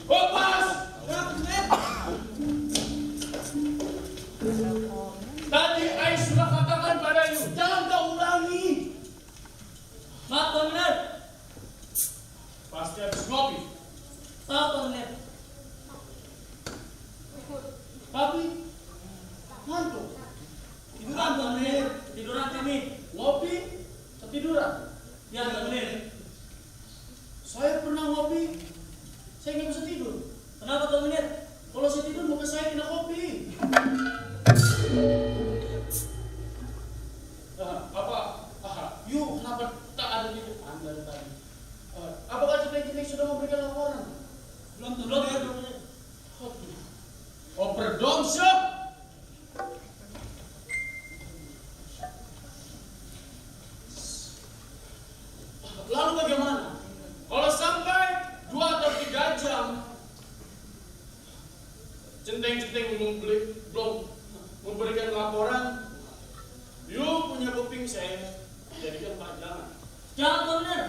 Kopas! Tadi Ais sudah katakan padamu, jangan kau ulangi. Maaf Tuan Bener. Pasti habis ngopi. Tahu Tuan Bener. Tapi ngantuk. Tiduran Tuan Bener. Tiduran kami. Ngopi, ketiduran. Ya Tuan Bener. Saya pernah ngopi, saya nggak bisa tidur. Kenapa Tuan Bener? Kalau saya tidur, muka saya kena kopi. Yuk, kenapa tak ada di depan dari tadi? Apakah Citek sudah memberikan laporan? Belum Tuan Bener. Overdom siap. Lalu bagaimana? Kalau sampai 2 atau 3 jam Centeng-centeng belum memberikan laporan, yuk punya kuping saya jadikan pelajaran. Jangan Tuan Bener.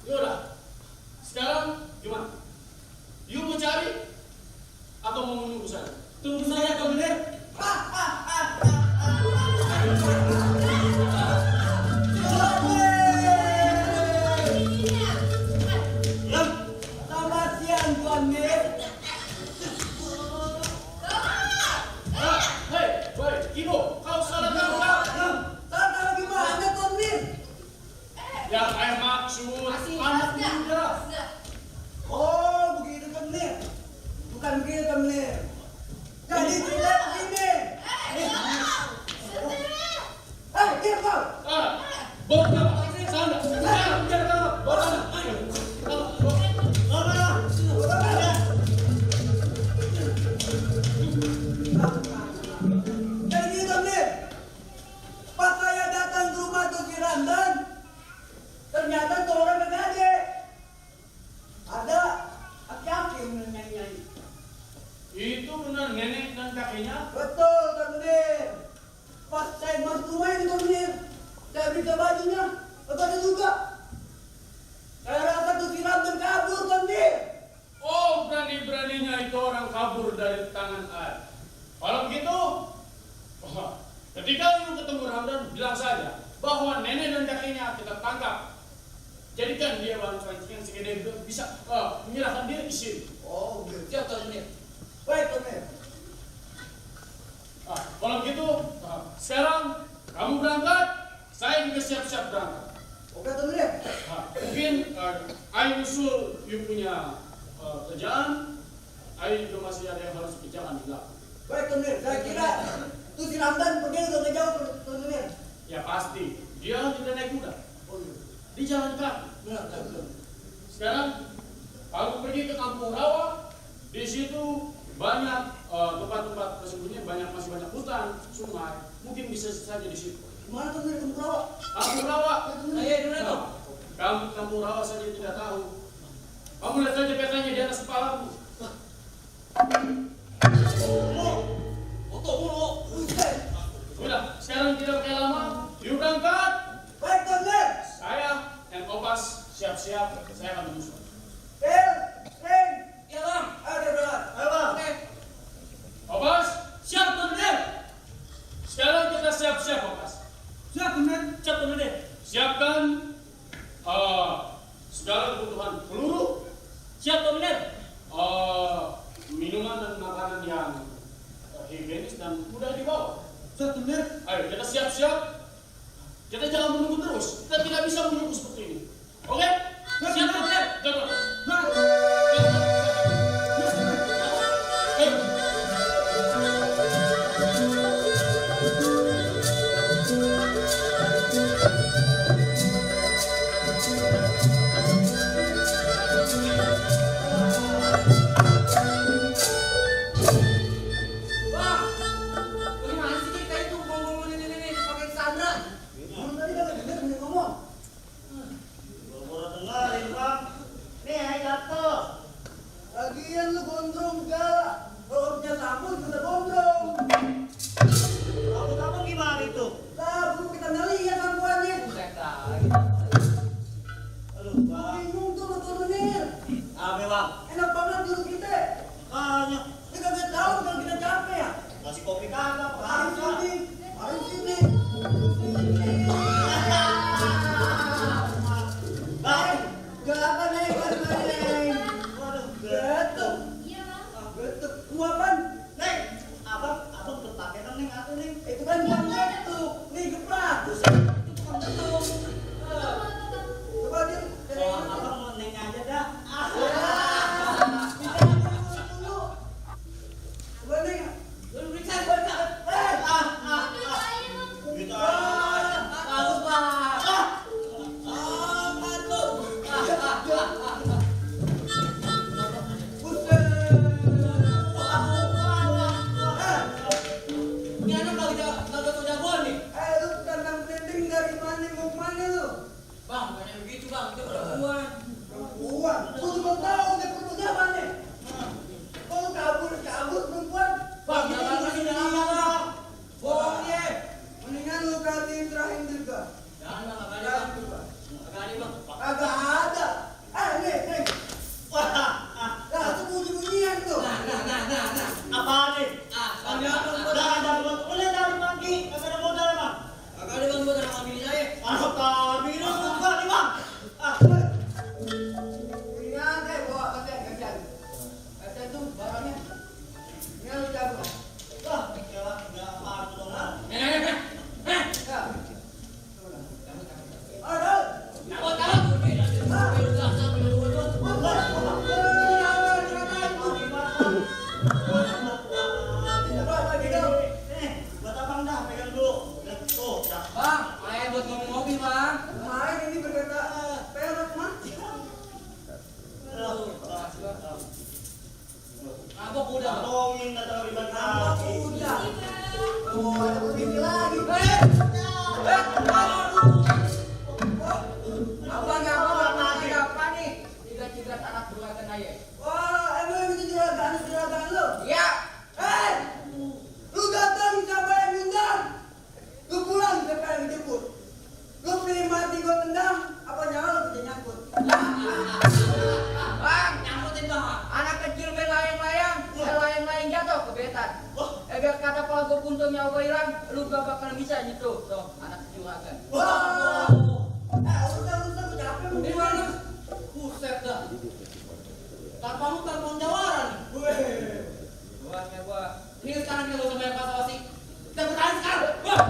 Yaudah, sekarang gimana? Yuk mau cari atau mau menunggu saya? Tunggu saya Tuan Bener. Selamat siang Tuan Mir. Hei, boy, Ibu, kau salah tahu tak? Salah tahu gimana Tuan Mir? Yang saya maksud anak muda. Oh begitu Tuan Mir. Bukan begitu Tuan Mir. Jadi tidak begini. Diam kau. Bawa sana, sana, biar kau, bawa sana. Ayo, Jadi gitu Tuan Mir. Pas saya datang ke rumah Tuan Ramdan, ternyata tuh orang gak ada. Ada aki-aki yang nyanyi-nyanyi. itu benar nenek dan kakeknya. Betul Tuan Mir. Pas saya masuk rumah ini Tuan Mir, saya buka bajunya, ada juga. Saya rasa tuh si Ramdan kabur Tuan Mir. Oh, berani-beraninya itu orang kabur dari tangan air. Kalau begitu, ketika lu ketemu Ramdan, bilang saja bahwa nenek dan kakeknya kita tangkap. Jadikan dia bahan perancingan sehingga dia bisa menyerahkan diri di sini. Oh gitu. Siap Tuan Bener. Baik Tuan Mir. Kalau begitu, sekarang kamu berangkat, saya juga siap-siap berangkat. Oke Tuan Mir. Mungkin Ayu usul you punya kerjaan, Ayu juga masih ada yang harus kerjakan di belakang. Baik Tuan Mir. Saya kira tuh si Ramdan pergi udah jauh Tuan Mir. Ya pasti, dia tidak naik kuda, Oh iya. di jalan kaki. Benar betul. Sekarang kamu pergi ke Kampung Rawa, di situ banyak tempat-tempat tersembunyi, masih banyak hutan, sungai, mungkin bisa saja di situ. Gimana Tuan Mir Kampung Rawa? Kampung Rawa, Ayo dulu tuh. Kampung Rawa saja tidak tahu. Kamu lihat saja petanya di atas kepalamu. Untuk mulu. Sudah, sekarang tidak pakai lama, yuk berangkat. Baik Tuan Mir. Saya dan Kopas siap-siap, saya akan menyusul. Ring. Iya Bang. Ayo berangkat. Ayo Bang. Oke. Kopas, Siap Tuan Bener. sekarang kita siap-siap Kopas. Siap Tuan Mir. Siap Tuan Bener. Siapkan segala kebutuhan peluru, Siap Tuan Bener. minuman dan makanan yang higienis dan mudah dibawa. Siap Tuan Mir. Ayo kita siap-siap. Kita jangan menunggu terus. Kita tidak bisa menunggu seperti ini. Oke? Siap Tuan Bener. Jangan. Bang. Bagaimana sih kita itu ngomong ini pakai Sandra? Belum tadi kan dengar punya ngomong. Baru dengerin bang. Nih ayo jatuh. Lagian lu gondrong segala. Kalau punya sabun kita gondrong. Rambut kamu gimana itu? Sabun kita ngeliat sampuannya. Buset dah. Aduh bang. Bingung tuh Tuan Mir. Sabi bang. Enak banget dulu kita. Kanya. Kita nggak tahu kalau kita capek ya. Kasih kopi kagak. Mari Kagak. sini, mari sini. Bang. Jangan naik, Waduh. betul, betul. Kuapan, Neng. Abang berpakai kan neng atau neng? itu kan bang betul. Nih geplak. Tukang betul. Coba dia. Oh, abang mau neng aja dah. Dulu. Coba nih. Lu periksa, periksa. Gitu. Bagus, Bang. Ini anak kagak tahu jagoan nih. Lu tandang penting dari mana mau kemana lu? Bang, bukannya begitu, Bang. Itu perempuan. Perempuan. Gua juga tahu dia perempuan nih. Kalau kabur perempuan. Bang, jangan lagi jangan, Bang. Bohong dia. Mendingan lu gantiin terakhir juga. Jangan, Bang. Kagak ada, Bang. Kagak ada, Bang. Kagak ada. Nih. Nah, itu bunyi-bunyian tuh. Nah. Apaan nih? Kagak ada, Bang. Udah ada buat kuliah dari pagi. Kagak ada modal bang. Kagak ada, Bang. Buat anak kami saya. Aduh kami ini buka nih bang. Bunyian bawa kasihan. Kasihan tuh barangnya. Ini lu cabut. Wah, kecewa nggak apaan tuh dong bang. Ya. Ada. Buat abang dah pegang dulu. Tuh, dah. Bang, main buat ngomong-ngomong, Bang. Main ini berkata perak mah. Ngabok udah, Bang. Tolongin datang ribet Apa lagi. udah? Oh, ada begini lagi. Apa nih? Cigat-cigat anak juragan aja. Wah, emang itu juragan lu? Iya. Lu datang siapa yang ngundang? Lu pulang siapa yang dijemput? Lu pilih mati gua tendang, apa nyawa lu bisa nyangkut? Bang, nyangkutin, Bang. Anak kecil main layang-layang, layang-layang jatuh ke betan. Biar kata kalau gue puntung nyawa hilang, lu gak bakal bisa nyentuh. Tuh, anak juragan. Wah, urusan gua capek Di mungkin. mana? Buset dah. Tampang lu tampang jawaran. Gua. Ini sekarang kita sama yang basa-basi. Kita bertahan sekarang. Wah.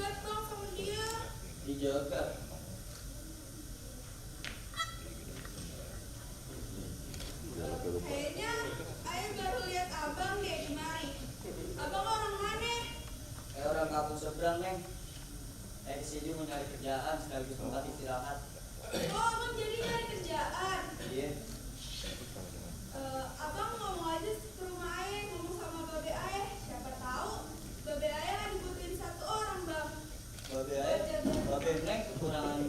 dijegat bang sama dia. Dijegat. Kayaknya ayah baru lihat abang deh kemari. Abang orang mana? Orang kampung seberang, Neng. Kesini mau nyari kerjaan sekaligus tempat istirahat. Oh, abang jadi nyari kerjaan. Iya. Abang ngomong aja ke rumah ayah, ngomong sama babe ayah. Siapa tahu babe ayah lagi butuhin satu orang bang. Babe Neng kekurangan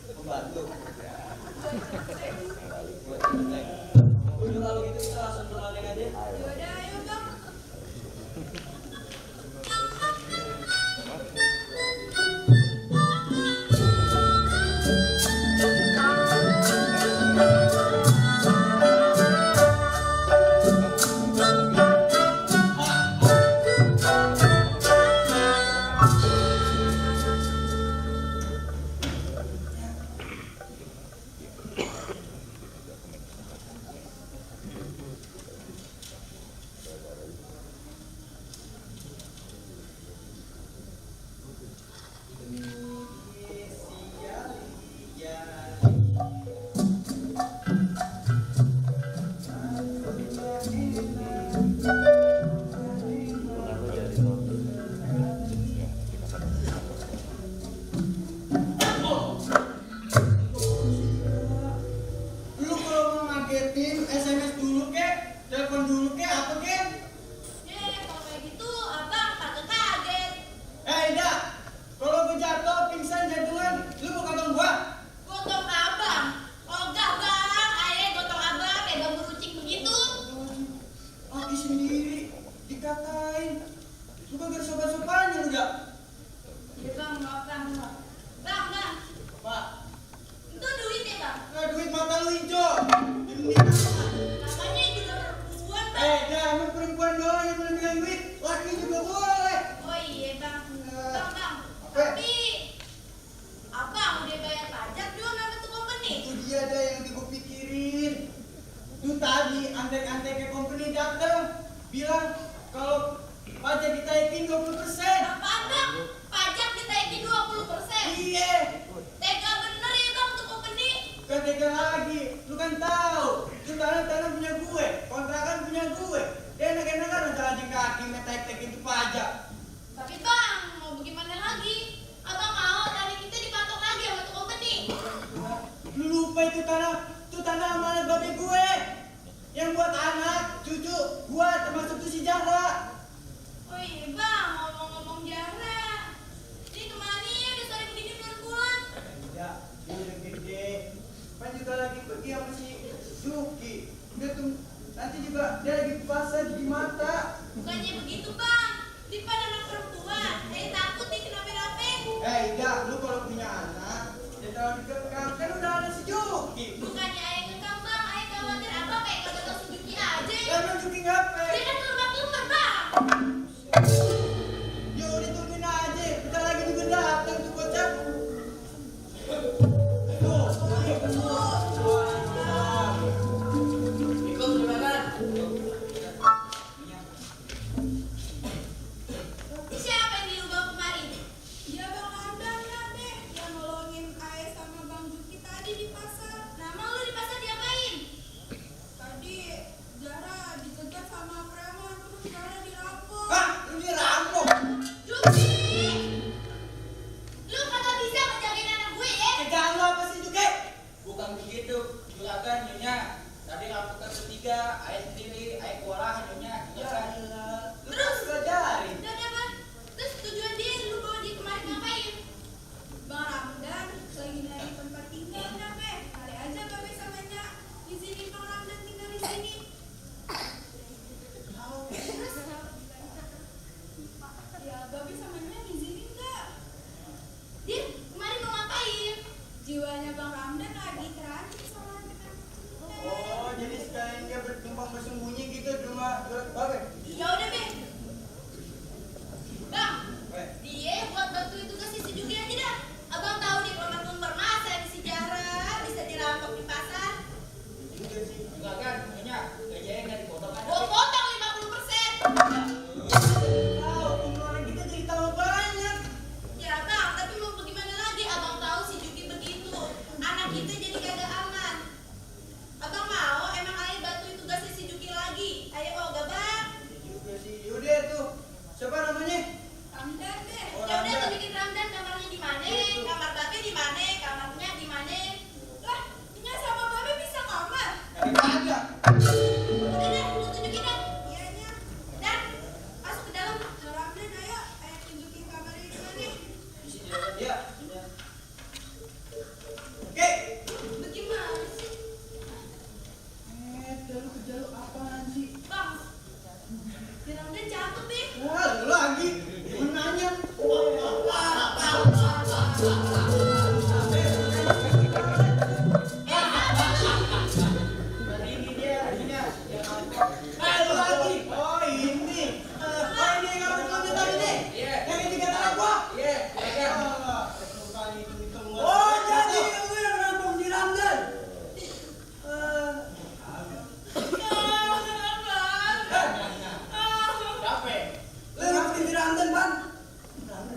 pembantu. Buat Neng. Udah kalau gitu kita langsung ke Neng aja. Yaudah, ayo bang. Lu kalau mau ngagetin SMS dulu kek, telepon dulu kek, apa kek? Kalau kayak gitu abang takut kaget. Ida, kalau gue jatuh, pingsan jantungan, lu mau kantong gua? Gotong abang. Ogah bang, ayah gotong abang pegang berucing begitu. Laki sendiri, dikatain. Lu kagak ada sopan-sopannya lu gak? Ya bang, maaf bang. Bang, Pak, itu duit ya bang? duit mata lu hijau. Demi Namanya juga perempuan bang. Ida, emang perempuan doang yang boleh pegang duit, laki juga boleh. Oh iya bang. Bang. Apa? Tapi abang udah bayar pajak juga sama tuh company. Itu dia ada yang gue pikirin. Tuh tadi antek-anteknya company dateng, bilang kalau pajak ditaikin 20%. Apaan bang? Pajak ditaikin 20%. Iya, Tega bener ya bang tuh company. kan tega lagi. Lu kan tahu, itu tanah punya gue, kontrakan punya gue. Dia enak-enakan udah jalan kaki, metek-tek itu pajak. Tapi bang, mau bagaimana lagi? Abang mau tadi kita dipatok lagi sama tuh company. Lu lupa itu tanah amanat babe gue. Yang buat anak, cucu, gua termasuk tuh si Jahra. Oh iya bang, ngomong-ngomong Jara. Ini kemana ya? Udah sore begini belum pulang. Ya, dia udah gede. Kan juga lagi pergi sama si Zuki. Udah tuh, nanti juga dia lagi puasa di mata. Bukannya begitu bang. Di pada anak perempuan. Saya takut nih kenapa-napa. Ida, lu kalau punya anak, dia terlalu dikekang. Kan udah ada si Zuki. Bukannya ayah ngekang bang. Ayah khawatir abang kayak kagak tahu Suzuki aja. Karena Zuki ngapain? Dia kan keluar-keluar bang. Ya udah tungguin aja. Bentar lagi juga datang tuh bocah. Siapa yang dirubah kemarin? Dia bang Adam ya deh, yang nolongin ayah sama bang Juki tadi di pasar. Nama lu di pasar diapain? Tadi Zara dicegat sama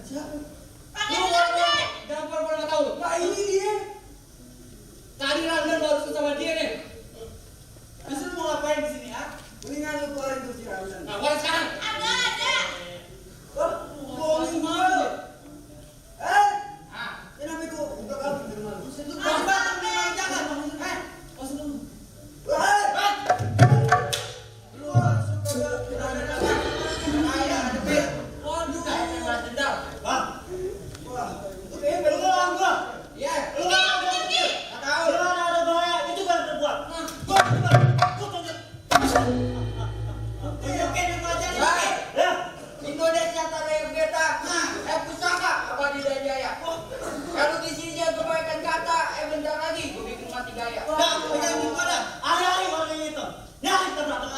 Siapa? Lu ngomong jangan pura-pura nggak tahu. Nah ini dia. Tadi Ramdan baru sama dia nih. Terus lu mau ngapain di sini, ah? Mendingan lu keluarin tuh si Ramdan. Nah, keluar sekarang. Ada. Oh, bohongin gua. Eh, Ah, kenapa kok udah kabur dari mana? Buset lu bang, jangan. Maksud lu. Eh, lu langsung kagak kira-kira. kayak ada bir. Waduh, kayak balas dendam. Bang, Wah, lu ngelawan gua. Iya. Lu ngelawan gua. Nggak tahu. Lu ada bahaya, itu kan berbuat. Gua tunjuk. Tunjukin yang aja nih. Baik. Ya. Indonesia Tanah Beta, pusaka abadi dan jaya. Kalau di sini dia kebaikan kata, bentar lagi gue bikin mati gaya. Nah, yang di mana? Ada lagi warnanya itu. Nah, kita belakang.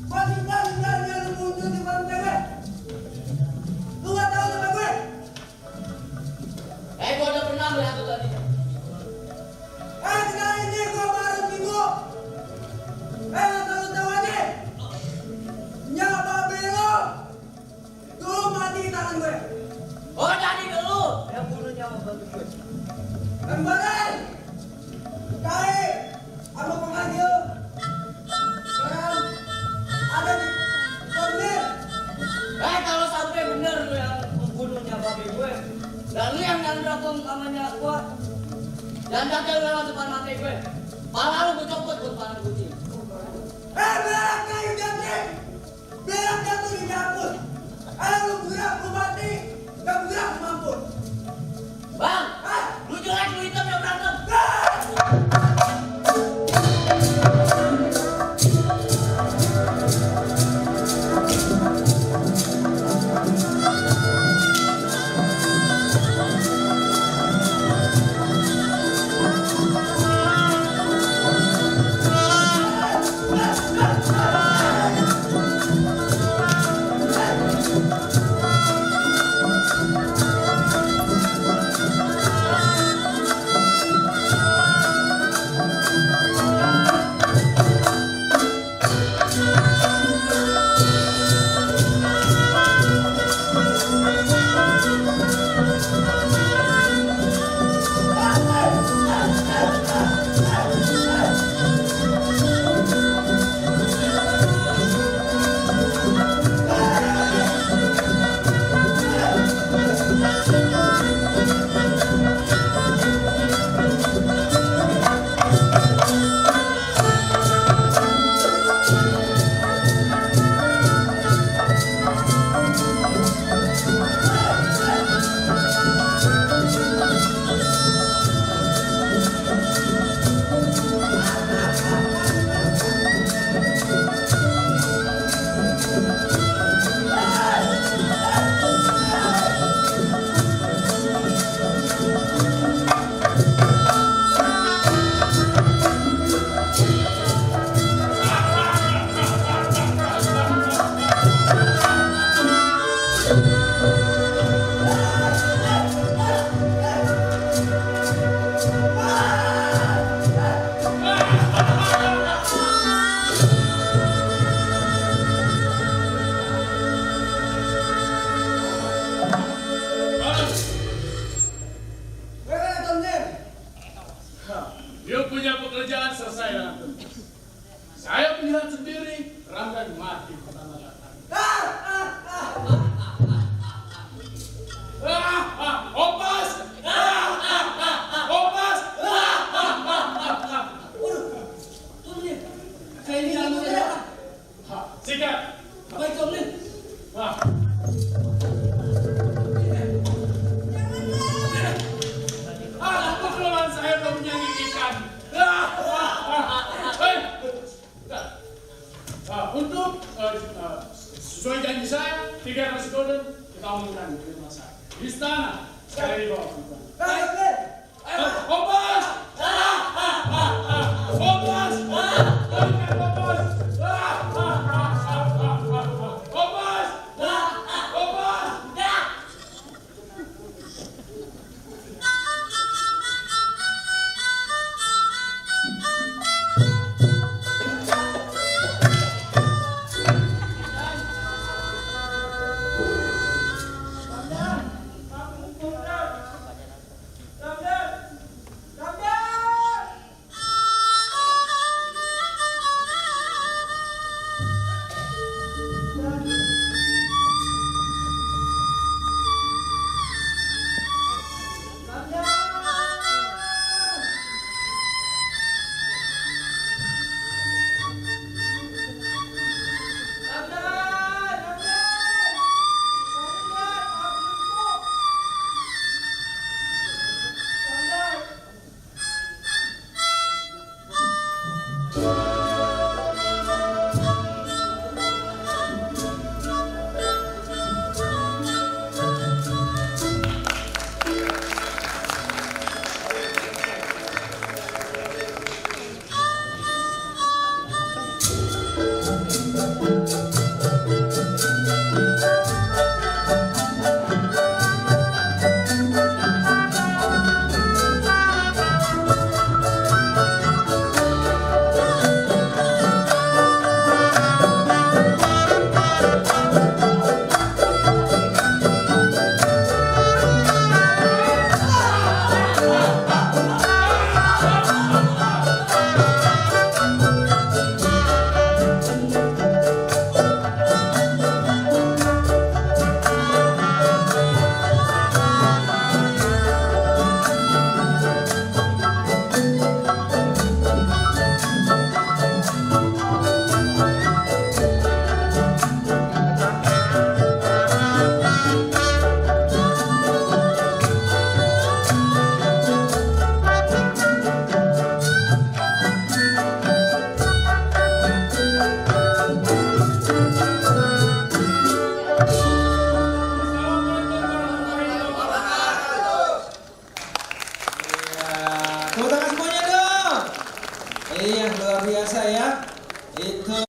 Paling-palingnya lu muncul di depan gue. Lu nggak tahu sama gue? Gue udah pernah melihat itu tadi. Kenalin nih, gue baru minggu. Nggak tahu aja. Nyapa belo. Dulu mati di tangan gue. Oh, jadi dulu yang bunuh nyawa bantu gue. Kembali. Kai, sama pengadil. Sekarang ada di Kornel. Kalau sampai bener lu yang membunuhnya babi gue, dan lu yang nyandrakung namanya gue, dan kata lu lewat depan mata gue, pala lu gue copot buat panah putih. Berak kayu jantrik. Berak jatuh di dapur. Lu gerak, lu mati. Gak gerak, lu mampus. Bang, lu jelek, lu hitam, ya berantem. pekerjaan selesai dengan benar. Saya melihat sendiri Ramdan mati pertama datang. Opas! Opas! Waduh, tuh nih. Saya ini rambut ya. Sikat! Apa itu nih? Wah. Apa kelemahan saya belum menyanyikan? Untuk sesuai janji saya, 3 nasi golden kita umumkan di rumah saya. Di istana, sekali di bawah. Opas! Opas! Berikan Opas! Opas! Opas! Tepuk tangan semuanya dong. Iya, luar biasa ya. Itu